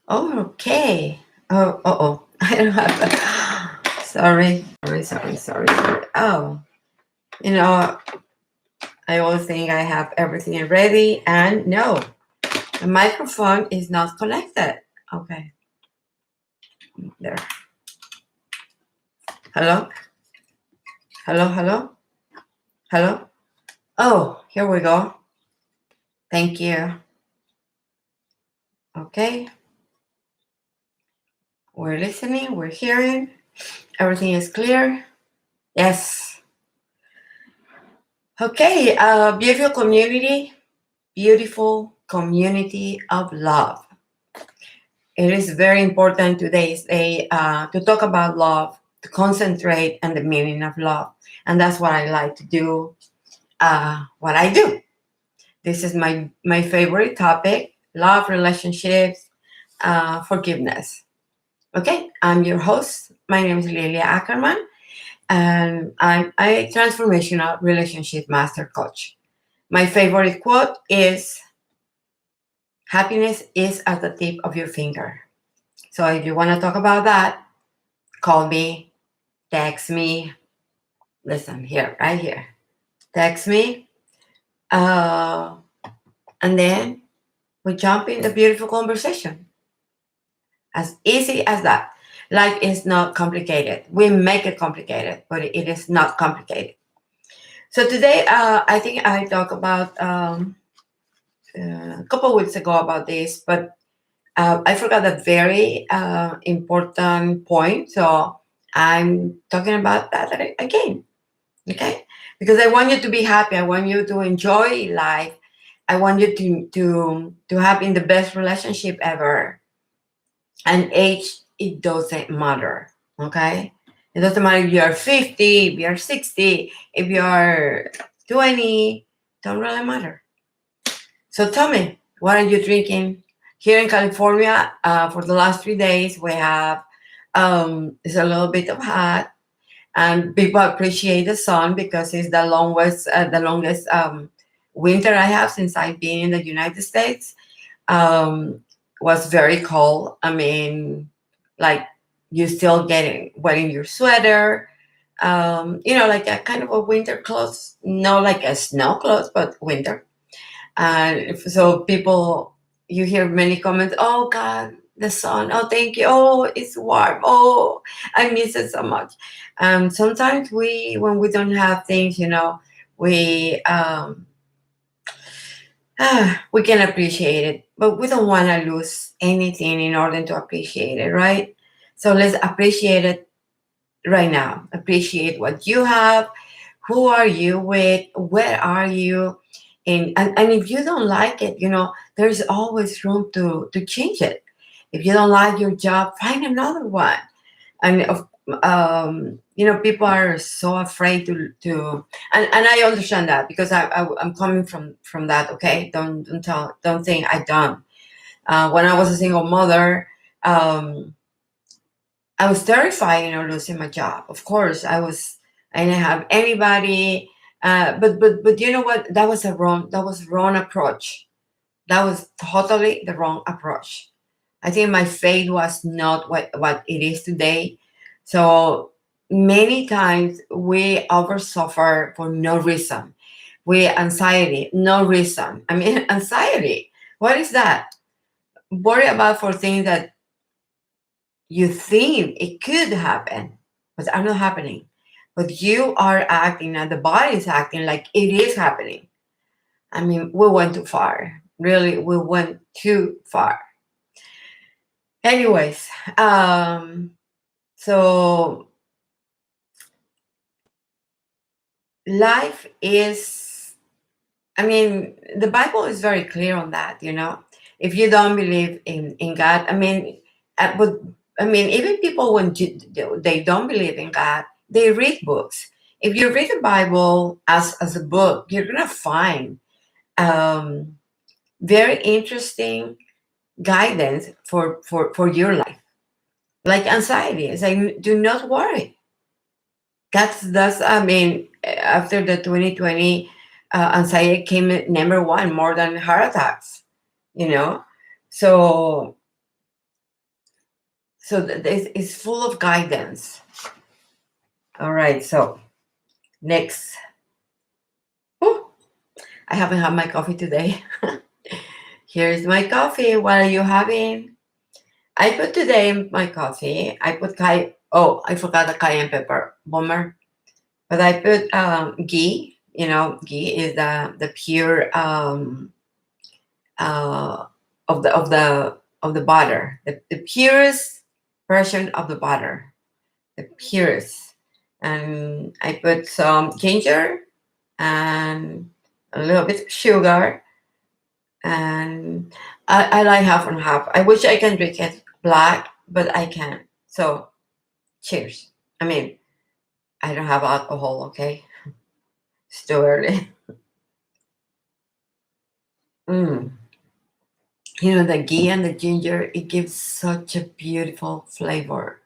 Oh, okay. Oh. I don't have that. Sorry. Oh, you know, I always think I have everything ready, and no, the microphone is not connected. Okay, there. Hello, hello. Oh, here we go. Thank you. Okay, we're listening, we're hearing. Everything is clear. Yes. Okay, beautiful community of love. It is very important today's day to talk about love, to concentrate on the meaning of love. And that's what I like to do, what I do. This is my favorite topic, love, relationships, forgiveness. Okay, I'm your host. My name is Lilia Ackerman, and I'm a transformational relationship master coach. My favorite quote is happiness is at the tip of your finger. So if you want to talk about that, call me, text me. Listen, here, right here. Text me. Uh, and then we jump in the beautiful conversation. As easy as that. Life is not complicated. We make it complicated, but it is not complicated. So today, I think I talked about a couple of weeks ago about this, but I forgot a very important point. So I'm talking about that again. Okay, because I want you to be happy. I want you to enjoy life. I want you to have in the best relationship ever. And age, it doesn't matter. Okay, it doesn't matter if you're 50, if you're 60, if you're 20. Don't really matter. So tell me, what are you drinking? Here in California, for the last 3 days, we have it's a little bit of hot, and people appreciate the sun because it's the longest winter I have since I've been in the United States. Was very cold. I mean, like you still getting wearing your sweater. Like a kind of a winter clothes, not like a snow clothes, but winter. And so people, you hear many comments. Oh God, the sun. Oh, thank you. Oh, it's warm. Oh, I miss it so much. Sometimes when we don't have things, we we can appreciate it, but we don't want to lose anything in order to appreciate it, right? So let's appreciate it right now. Appreciate what you have. Who are you with? Where are you? And if you don't like it, there's always room to change it. If you don't like your job, find another one. And people are so afraid and I understand that because I'm coming from that. Okay, don't think I don't. When I was a single mother, um, I was terrified, losing my job. Of course, I didn't have anybody. But you know what? That was wrong approach. That was totally the wrong approach. I think my faith was not what it is today. So many times we over suffer for no reason. We anxiety, no reason. I mean, anxiety. What is that? Worry about for things that you think it could happen, but are not happening. But you are acting and the body is acting like it is happening. I mean, we went too far. Really, we went too far. Anyways, so life is, I mean, the Bible is very clear on that. If you don't believe in God, but I mean, even people they don't believe in God, they read books. If you read the Bible as a book, you're gonna find um, very interesting guidance for your life. Like anxiety, it's like do not worry. That's I mean, after the 2020, anxiety came at number one more than heart attacks. You know, So this is full of guidance. All right, so next. Oh, I haven't had my coffee today. Here's my coffee. What are you having? I put today in my coffee. I put oh, I forgot the cayenne pepper bomber. But I put ghee. You know, ghee is the pure uh, of the butter, the purest version of the butter, the purest. And I put some ginger and a little bit of sugar, and I like half and half. I wish I can drink it black, but I can't. So cheers. I mean, I don't have alcohol. Okay, it's too early. Mm. You know, the ghee and the ginger, it gives such a beautiful flavor.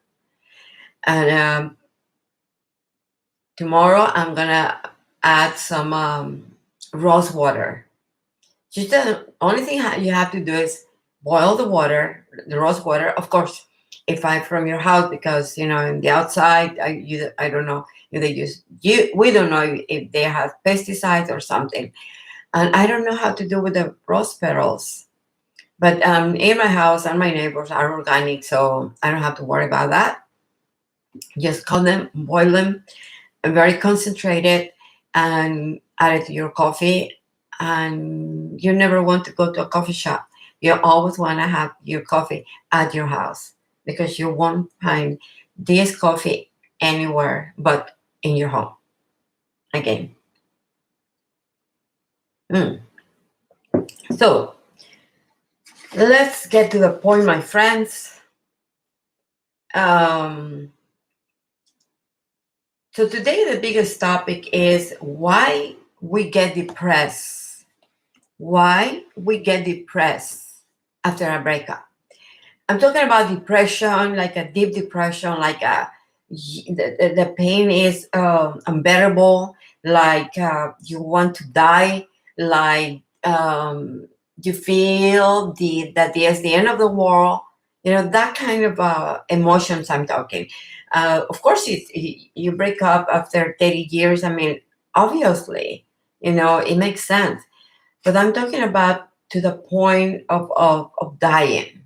And tomorrow I'm gonna add some rose water. Just the only thing you have to do is boil the water, the rose water. Of course, if I'm from your house, because you know, in the outside, I don't know if they use you. We don't know if they have pesticides or something, and I don't know how to do with the rose petals. But in my house and my neighbors are organic, so I don't have to worry about that. Just cut them, boil them, very concentrated, and add it to your coffee. And you never want to go to a coffee shop. You always want to have your coffee at your house because you won't find this coffee anywhere but in your home. Again. Mm. So let's get to the point, my friends. Um, So today the biggest topic is why we get depressed. Why we get depressed after a breakup. I'm talking about depression, like a deep depression, like the pain is unbearable, like you want to die, like you feel that it's the end of the world. You know that kind of emotions I'm talking. Of course, you break up after 30 years. I mean, obviously, you know it makes sense. But I'm talking about to the point of dying,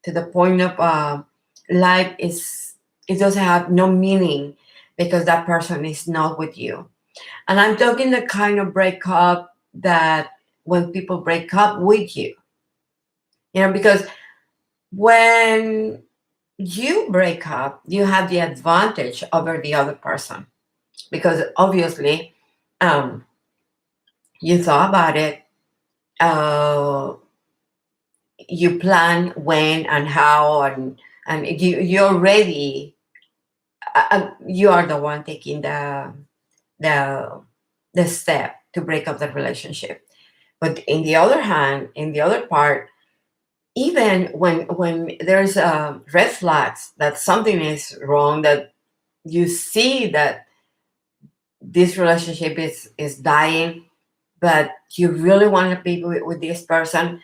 to the point of life is it doesn't have no meaning because that person is not with you. And I'm talking the kind of breakup that when people break up with you, you know, because when you break up, you have the advantage over the other person because obviously um, you thought about it. Uh, you plan when and how and you already you are the one taking the the step to break up the relationship. But in the other hand, in the other part, even when there's red flags that something is wrong, that you see that this relationship is dying, but you really want to be with this person,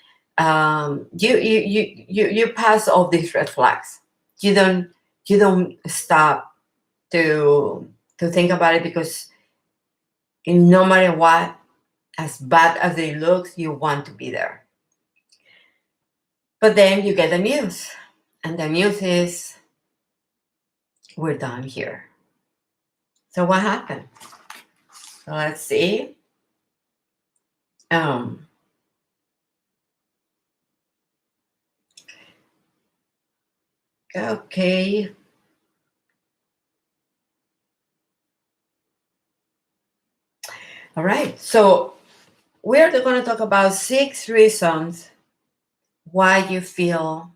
you pass all these red flags. You don't stop to think about it because no matter what, as bad as it looks, you want to be there. But then you get the news, and the news is we're done here. So what happened? So let's see. Um, okay. All right. So we're going to talk about 6 reasons why you feel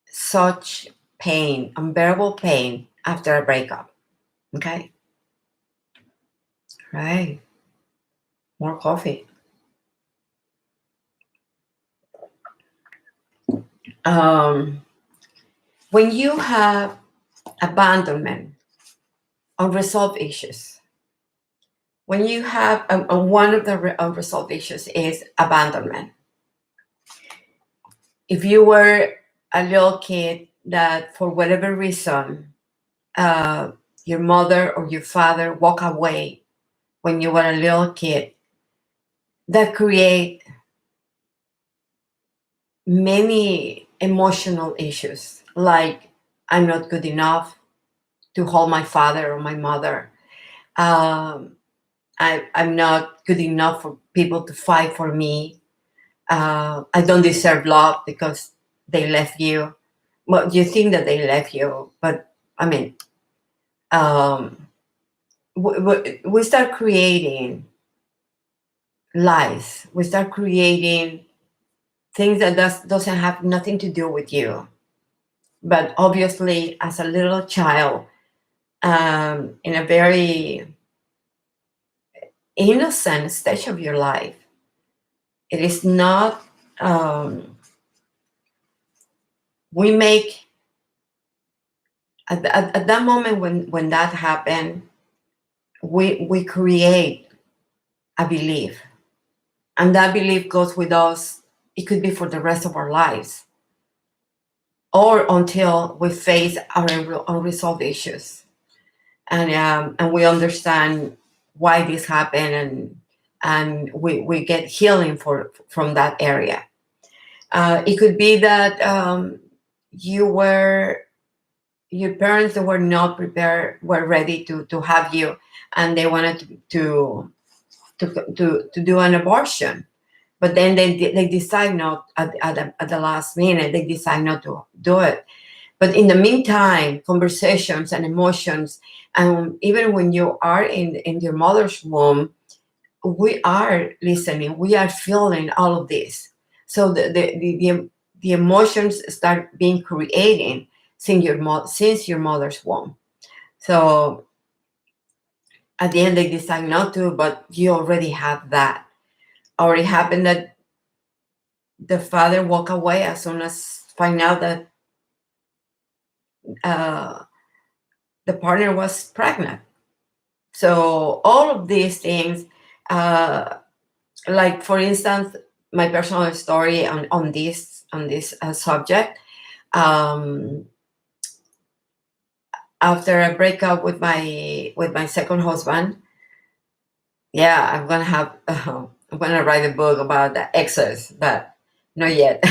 such pain, unbearable pain after a breakup. Okay. Right. More coffee. Um, when you have abandonment, unresolved issues, when you have one of the unresolved issues is abandonment. if you were a little kid that for whatever reason uh, your mother or your father walk away when you were a little kid, that create many emotional issues like I'm not good enough to hold my father or my mother. um, I'm not good enough for people to fight for me. I don't deserve love because they left you. Well, you think that they left you, but I mean, um, we start creating lies. We start creating things that doesn't have nothing to do with you. But obviously, as a little child, in a very innocent stage of your life, it is not. Um, we make at that moment when that happened, we create a belief, and that belief goes with us. It could be for the rest of our lives, or until we face our unresolved issues, and we understand why this happened, and we get healing from that area. It could be that you were your parents were not prepared, were ready to have you, and they wanted to do an abortion, but then they decide not at the last minute. They decide not to do it. But in the meantime, conversations and emotions, and even when you are in your mother's womb, we are listening, we are feeling all of this. So the emotions start being created since your mother's womb. So at the end, they decide not to, but you already have that. Already happened that the father walk away as soon as find out that uh, the partner was pregnant. So all of these things, uh, like for instance, my personal story on this subject. Um, After a breakup with my second husband, yeah, I'm gonna write a book about the exes, but not yet.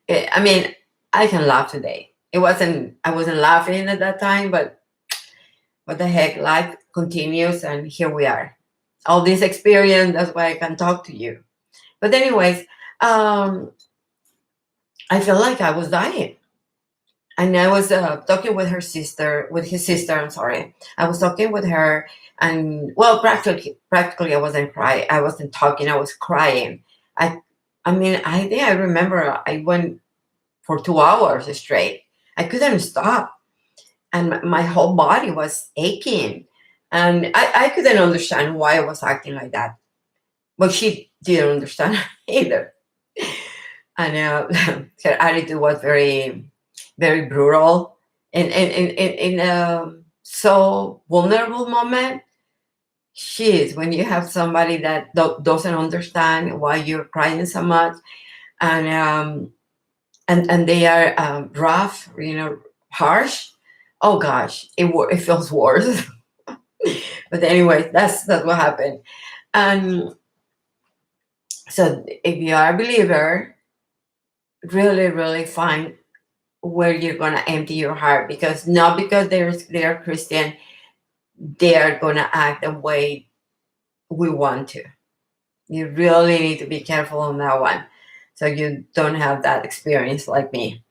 I mean, I can laugh today. I wasn't laughing at that time, but what the heck, life continues, and here we are. All this experience, that's why I can talk to you. But anyways, um, I felt like I was dying, and I was talking with with his sister. I'm sorry. I was talking with her, and well, practically, I wasn't crying. I wasn't talking. I was crying. I, I mean, I think I remember I went for 2 hours straight. I couldn't stop, and my whole body was aching, and I couldn't understand why I was acting like that. But she didn't understand either, and her attitude was very brutal in a so vulnerable moment. Shit, when you have somebody that doesn't understand why you're crying so much, and and they are rough, harsh. Oh gosh, it feels worse. But anyway, that's what happened. And so if you are a believer, really find where you're gonna empty your heart, because not because they're Christian, they are gonna act the way we want to. You really need to be careful on that one, so you don't have that experience like me.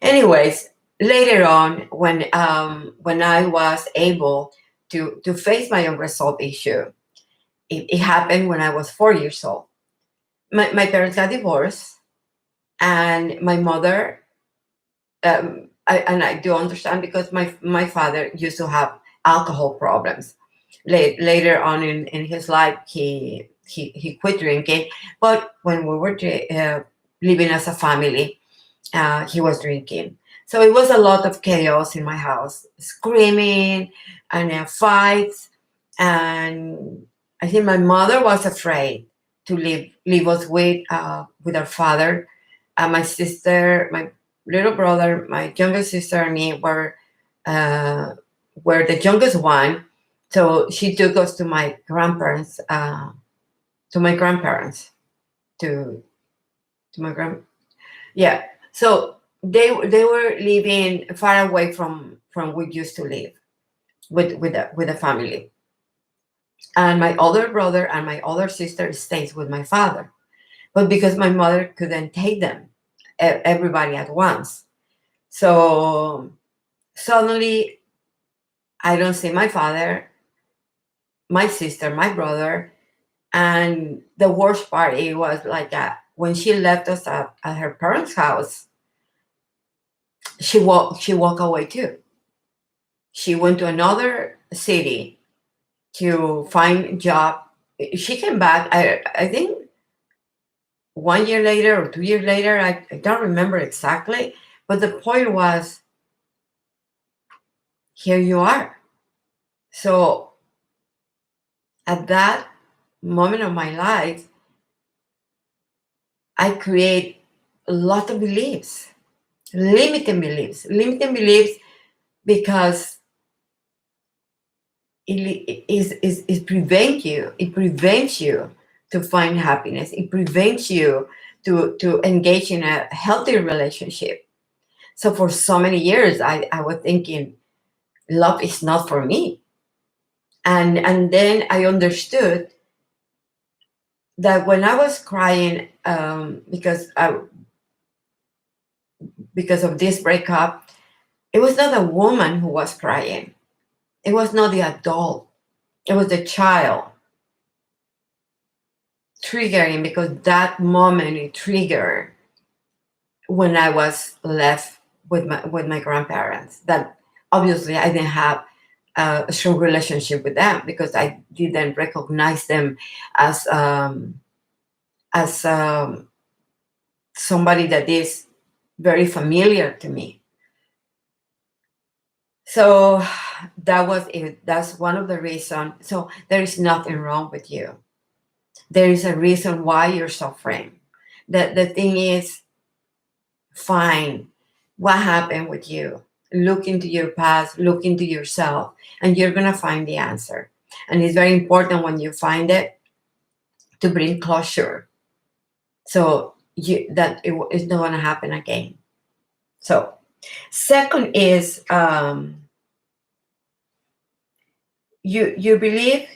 Anyways, later on, when I was able to face my unresolved issue, it happened when I was 4 years old. My parents got divorced, and my mother. And I do understand because my father used to have alcohol problems. Later on in his life, he quit drinking, but when we were living as a family, he was drinking. So it was a lot of chaos in my house, screaming and fights. And I think my mother was afraid to leave us with our father, my sister, my little brother, my younger sister, and me were the youngest one. So she took us to my grandparents, to my grandparents, to my yeah. So they were living far away from we used to live with the family. And my older brother and my older sister stays with my father. But because my mother couldn't take them, everybody at once. So suddenly I don't see my father, my sister, my brother. And the worst part, it was like when she left us at her parents' house, she walked away too. She went to another city to find a job. She came back, I think 1 year later or 2 years later. I don't remember exactly. But the point was, here you are. So at that moment of my life, I create a lot of beliefs, limiting beliefs, because it prevents you. It prevents you to find happiness. It prevents you to engage in a healthy relationship. So for so many years, I was thinking love is not for me. And then I understood that when I was crying, because of this breakup, it was not a woman who was crying. It was not the adult. It was the child triggering, because that moment it triggered when I was left with my grandparents. That obviously I didn't have a strong relationship with them, because I didn't recognize them as as somebody that is very familiar to me. So that was it. That's one of the reasons. So there is nothing wrong with you. There is a reason why you're suffering. The thing is, find what happened with you. Look into your past, look into yourself, and you're gonna find the answer. And it's very important when you find it to bring closure, so it's not gonna happen again. So, second is, you believe,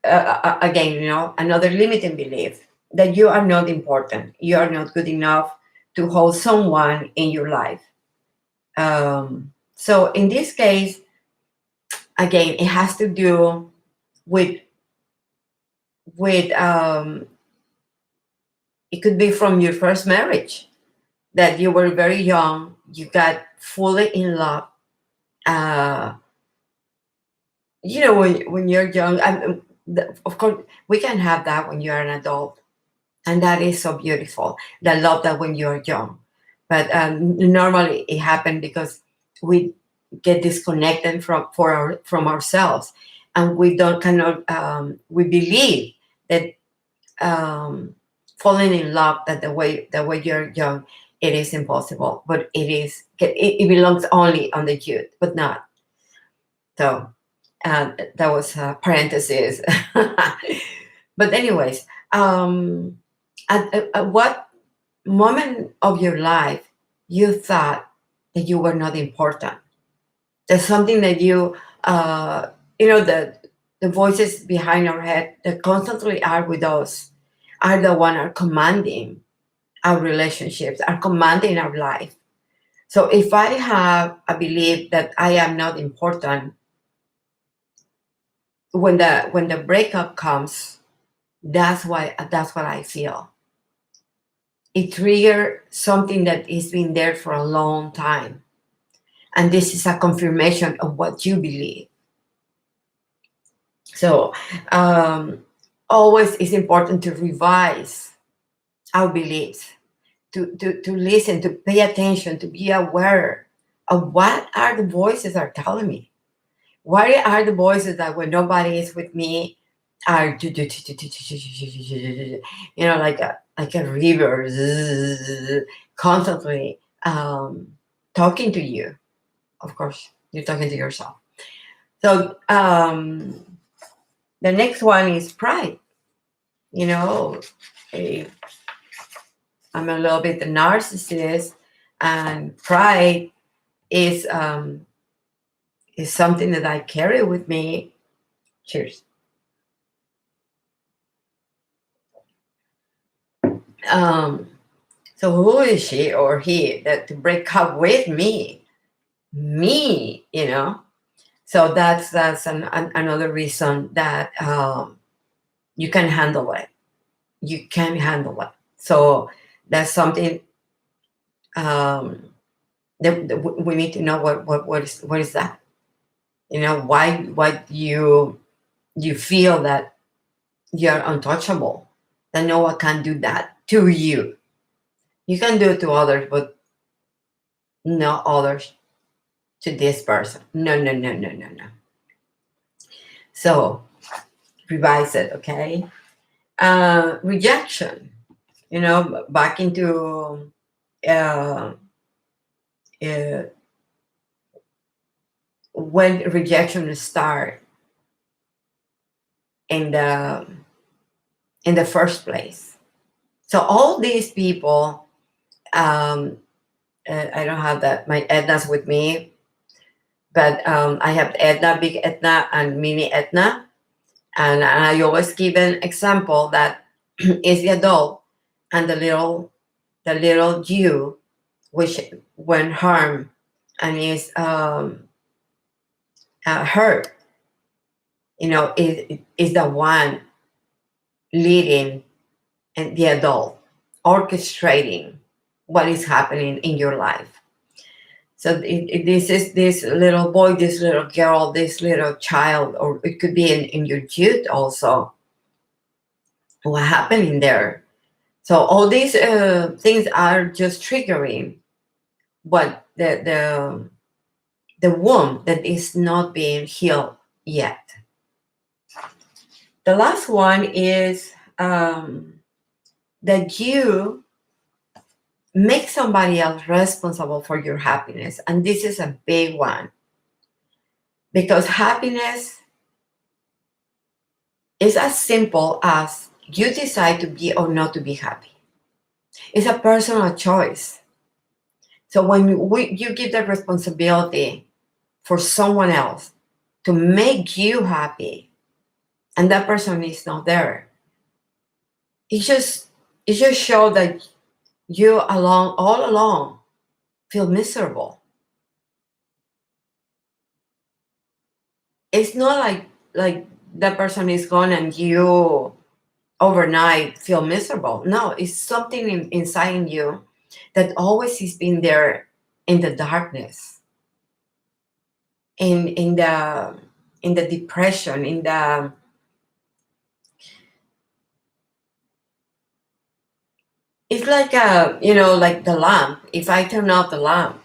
again, another limiting belief, that you are not important, you are not good enough to hold someone in your life. So in this case, again, it has to do with it could be from your first marriage, that you were very young, you got fully in love. uh, when you're young, of course we can have that when you are an adult, and that is so beautiful, the love that when you're young. But normally it happens because we get disconnected from ourselves, and we don't cannot we believe that um, falling in love, that the way you're young, it is impossible, but it belongs only on the youth, but not. So that was a parenthesis. But anyways, at what moment of your life you thought that you were not important? There's something that the voices behind our head that constantly are with us, are the one are commanding our relationships, are commanding our life. So if I have a belief that I am not important, when the breakup comes, that's what I feel. It triggered something that has been there for a long time, and this is a confirmation of what you believe. So always it's important to revise our beliefs, to listen, to pay attention, to be aware of what are the voices are telling me. What are the voices that when nobody is with me are like a river constantly talking to you. Of course, you're talking to yourself. So the next one is pride. You know, eh, I'm a little bit a narcissist, and pride is something that I carry with me. Cheers. Um, so who is she or he that to break up with me? Me, you know. So that's another reason that you can handle it. You can handle it. So that's something that we need to know what is that. You know, why you feel that you're untouchable, that no one can do that to you. You can do it to others, but not others to this person. No, no, no, no, no, no. So revise it, okay? Rejection, you know, back into uh, uh, when rejection start in the first place. So all these people, um, I don't have that my Edna's with me, but I have Edna, Big Edna, and Mini Edna, and I always give an example that is the adult and the little you, which when harmed and is hurt, you know, is the one leading and the adult orchestrating what is happening in your life. So this is this little boy, this little girl, this little child, or it could be in your youth also. What happened in there? So all these things are just triggering what the womb that is not being healed yet. The last one is that you make somebody else responsible for your happiness. And this is a big one because happiness is as simple as you decide to be or not to be happy. It's a personal choice. So when you give the responsibility for someone else to make you happy and that person is not there, it just shows that you all along feel miserable. It's not like that person is gone and you overnight feel miserable. No, it's something inside in you that always has been there in the darkness, in the depression, it's like like the lamp. If I turn off the lamp,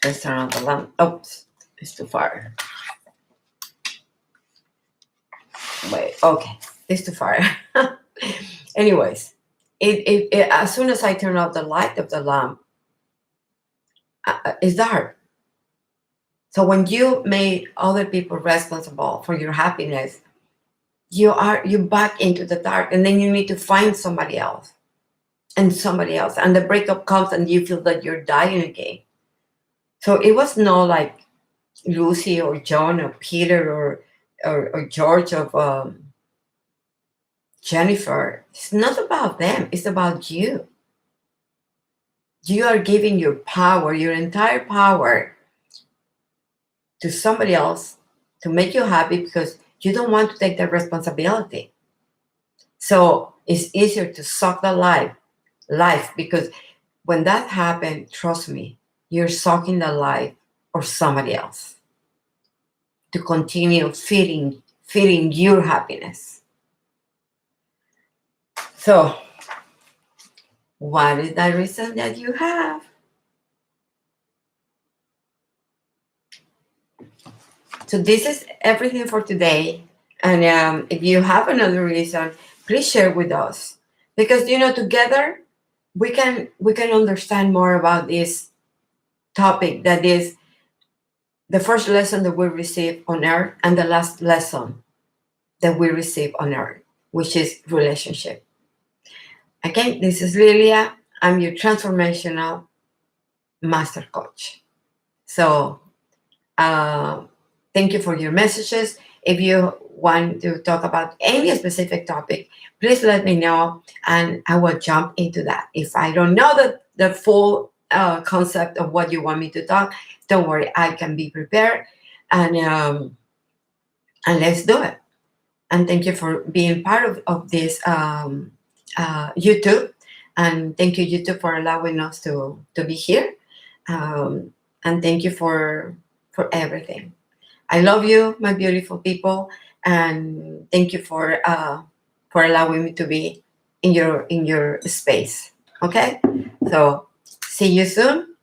let's turn off the lamp. Oops, it's too far. Wait, okay, it's too far. Anyways, it as soon as I turn off the light of the lamp, it's dark. So when you make other people responsible for your happiness, you back into the dark, and then you need to find somebody else and somebody else, and the breakup comes, and you feel that you're dying again. So it was not like Lucy or John or Peter or George of Jennifer. It's not about them. It's about you. You are giving your power, your entire power, to somebody else to make you happy because you don't want to take that responsibility. So it's easier to suck the life because when that happens, trust me, you're sucking the life of somebody else to continue feeding your happiness. So what is the reason that you have? So this is everything for today. And if you have another reason, please share with us. Because, together we can understand more about this topic, that is the first lesson that we receive on earth and the last lesson that we receive on earth, which is relationship. Again, this is Lilia. I'm your transformational master coach. So thank you for your messages. If you want to talk about any specific topic, please let me know and I will jump into that. If I don't know the full concept of what you want me to talk, don't worry, I can be prepared, and let's do it. And thank you for being part of this YouTube. And thank you, YouTube, for allowing us to be here. And thank you for everything. I love you, my beautiful people, and thank you for allowing me to be in your space. Okay, so see you soon.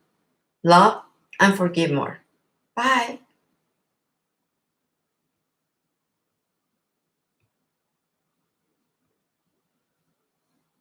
Love and forgive more. Bye.